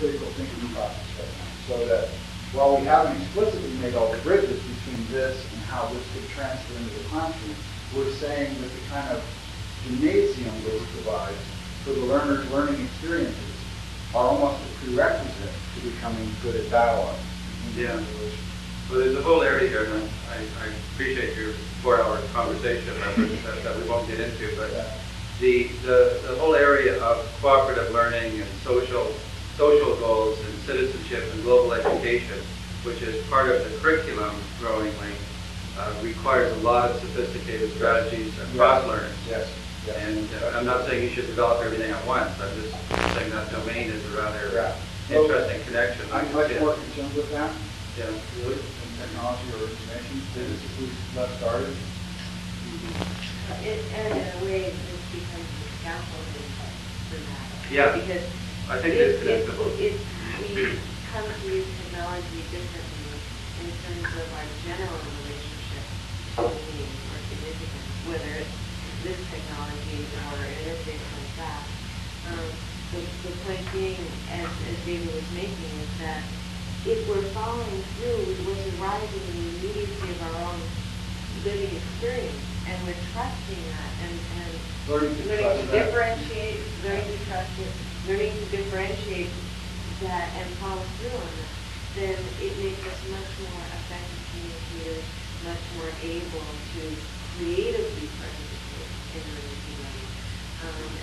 critical thinking process right now. So that while we haven't explicitly made all the bridges between this and how this could transfer into the classroom, we're saying that the kind of gymnasium this provides for the learner's learning experiences are almost a prerequisite to becoming good at dialogue. Yeah. Well, there's a whole area here, and I appreciate your 4-hour conversation that we won't get into, but the whole area of cooperative learning and social goals and citizenship and global education, which is part of the curriculum growingly, requires a lot of sophisticated strategies across learners. Yes. Yes. And I'm not saying you should develop everything at once. I'm just saying that domain is a rather interesting connection. I'm much more concerned with that. Yeah. Really, in technology or information. This is who's left started. And in a way, this becomes the scaffolding for that. Yeah. Because I think we come to use technology differently in terms of our general relationship to meaning or significance, whether it's this technology or an interface like that. The point being, as David was making, is that if we're following through with what's arising in the immediacy of our own living experience, and we're trusting that, and learning to differentiate, learning to trust it, learning to differentiate that and follow through on it, then it makes us much more effective communicators, much more able to creatively participate in learning.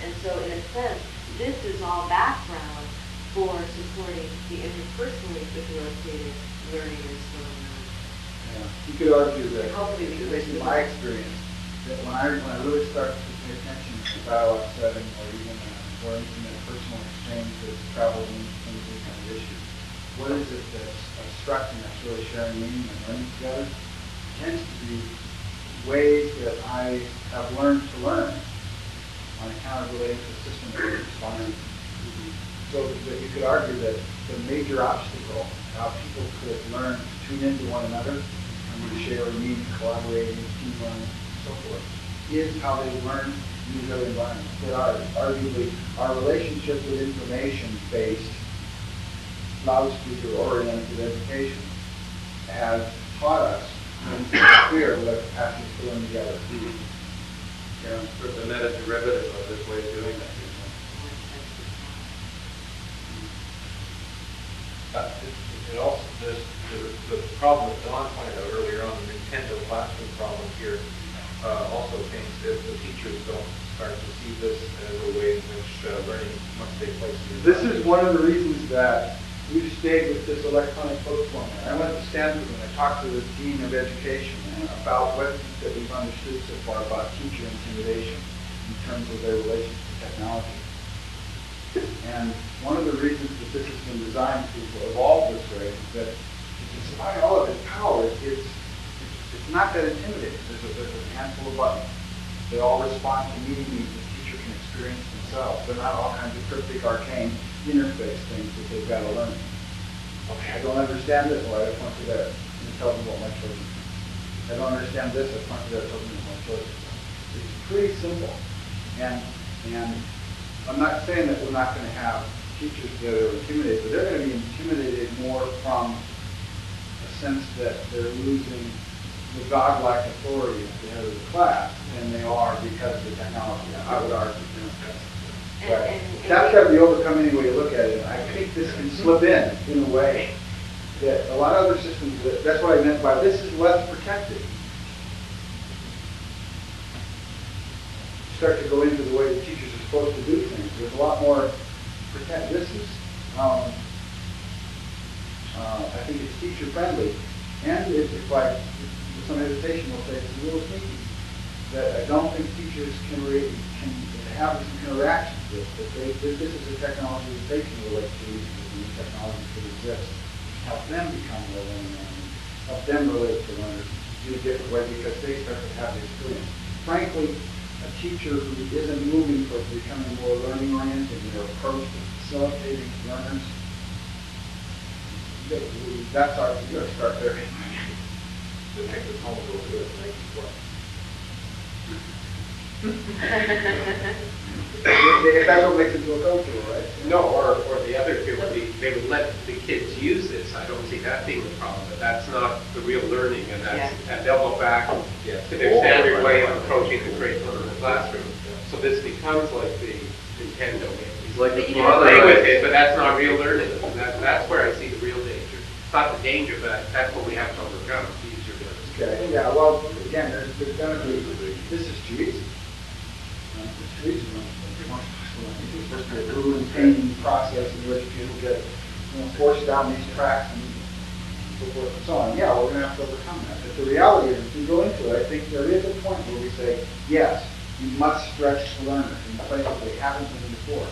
And so, in a sense, this is all background for supporting the interpersonally facilitated learning that's going on. Yeah. You could argue that, at least in my experience, that when I really start to pay attention to dialogue setting or even more intimate personal exchange that travels into these kind of issues, what is it that's obstructing us really sharing meaning and learning together? It tends to be ways that I have learned to learn on account of relating to the system that we're responding to. So that you could argue that the major obstacle, how people could learn to tune into one another, and to share meaning, collaborating, team learning, and so forth, is how they learn in these other environments. That arguably our relationship with information-based, loudspeaker-oriented education has taught us when it's clear with our capacity to learn together. Yeah, sort of the meta derivative of this way of doing that. It also, the problem that Don pointed out earlier on, the Nintendo classroom problem here, also pains if the teachers don't start to see this as a way in which learning must take place. This is one of the reasons that we've stayed with this electronic book format. I went to Stanford and I talked to the Dean of Education about what that we've understood so far about teacher intimidation in terms of their relationship to technology. And one of the reasons that this has been designed to evolve this way is that despite all of its power, it's not that intimidating. There's a handful of buttons. They all respond to meeting needs the teacher can experience themselves. They're not all kinds of cryptic, arcane interface things that they've got to learn. Okay, I don't understand this, well, I point to there. And it tells me what my choice is. I don't understand this, I point to there, it tells me what my choice is. It's pretty simple. And I'm not saying that we're not going to have teachers that are intimidated, but they're going to be intimidated more from a sense that they're losing the godlike authority at the head of the class than they are because of the technology. I would argue. That's got to be overcome any way you look at it. I think this can slip in a way that a lot of other systems, that's what I meant by this is less protected. Start to go into the way the teachers are supposed to do things. There's a lot more protect. This is, I think it's teacher friendly, and it's like with some hesitation will say it's a little sneaky. That I don't think teachers can have some interaction with. That this is a technology that they can relate to, the technologies that exist. Help them become more learning, help them relate to learners in a different way because they start to have the experience. Frankly, a teacher who isn't moving towards becoming more learning-oriented in their approach to facilitating learners, that's our, you got to start there. To make the home go good, make it work. If that's what makes it feel comfortable, right? No, or the other two would be they would let the kids use this, I don't see that being the problem, but that's not the real learning, and that's, and they'll go back to their standard way of approaching the curriculum in the classroom. So this becomes like the Nintendo game. It's like the Play with it, but that's not real learning, and that's where I see the real danger. It's not the danger, but that's what we have to overcome, the easier it is. Okay, yeah, well, again, there's gonna be, this is too easy. It's too easy. It's supposed to be a grueling, painting process in which people get, forced down these tracks and so forth and so on. Yeah, we're gonna have to overcome that. But the reality is, if you go into it, I think there is a point where we say, yes, you must stretch the learners in places they haven't been before.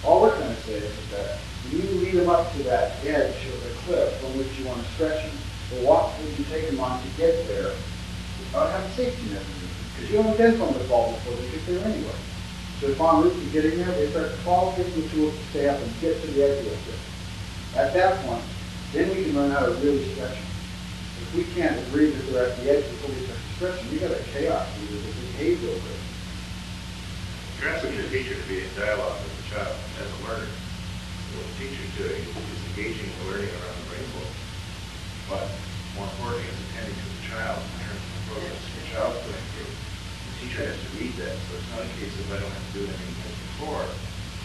All we're trying to say is that when you lead them up to that edge of the cliff from which you want to stretch them, the walk that you take them on to get there, have a safety mechanism. Because you haven't been from the fall before they get there anyway. So if en route to getting there, they start to fall, give them the tools to stay up and get to the edge of the cliff. At that point, then we can learn how to really stretch them. If we can't agree that they're at the edge before we start to stretch them, you got a chaos either, the behavioral risk. You're asking your teacher to be in dialogue with the child as a learner. What the teacher's doing is engaging the learning around the rainbow. But more importantly, is attending to the child in terms of the process the child's going through. The teacher has to read that, so it's not a case of I don't have to do anything before.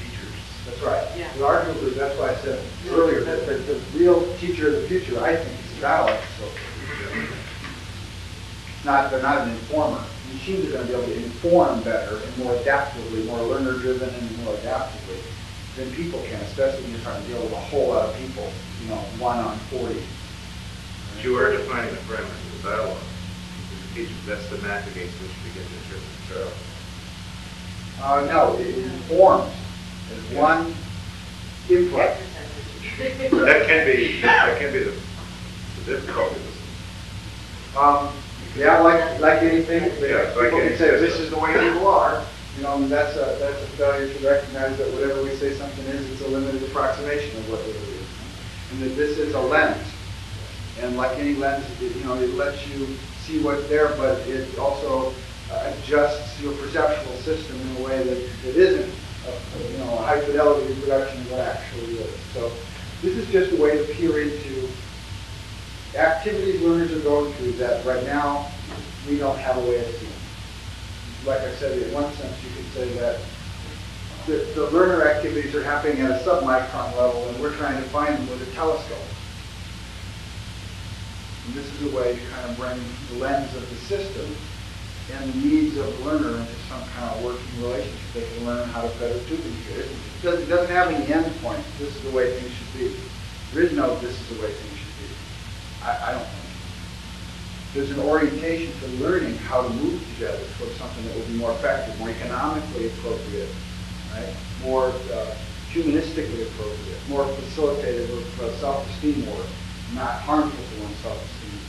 Teachers. That's right. Yeah. So arguably, that's why I said earlier that the real teacher of the future, I think, is a dialogue facilitator. They're not an informer. Machines are going to be able to inform better and more adaptively, more learner-driven and more adaptively than people can, especially when you're trying to deal with a whole lot of people, 1 on 40. But you are defining the parameters of the dialogue. The teacher, that's the map against which we get to interpret the child. No, it informs as one input. That can be the difficulty. Yeah, like anything, Yeah, like people can anything. say this is the way people are. And that's a failure to recognize that whatever we say something is, it's a limited approximation of what it is, and that this is a lens. And like any lens, it lets you see what's there, but it also adjusts your perceptual system in a way that it isn't a high fidelity reproduction of what actually is. So this is just a way to peer into activities learners are going through that right now we don't have a way of seeing. Like I said, in one sense you could say that the learner activities are happening at a submicron level and we're trying to find them with a telescope. And this is a way to kind of bring the lens of the system and the needs of the learner into some kind of working relationship. They can learn how to better tubing here. It doesn't have any end point. This is the way things should be. There is no this is the way things should be. I don't think. There's an orientation to learning how to move together towards something that will be more effective, more economically appropriate, right? More humanistically appropriate, more facilitative of self-esteem work, not harmful to one's self-esteem.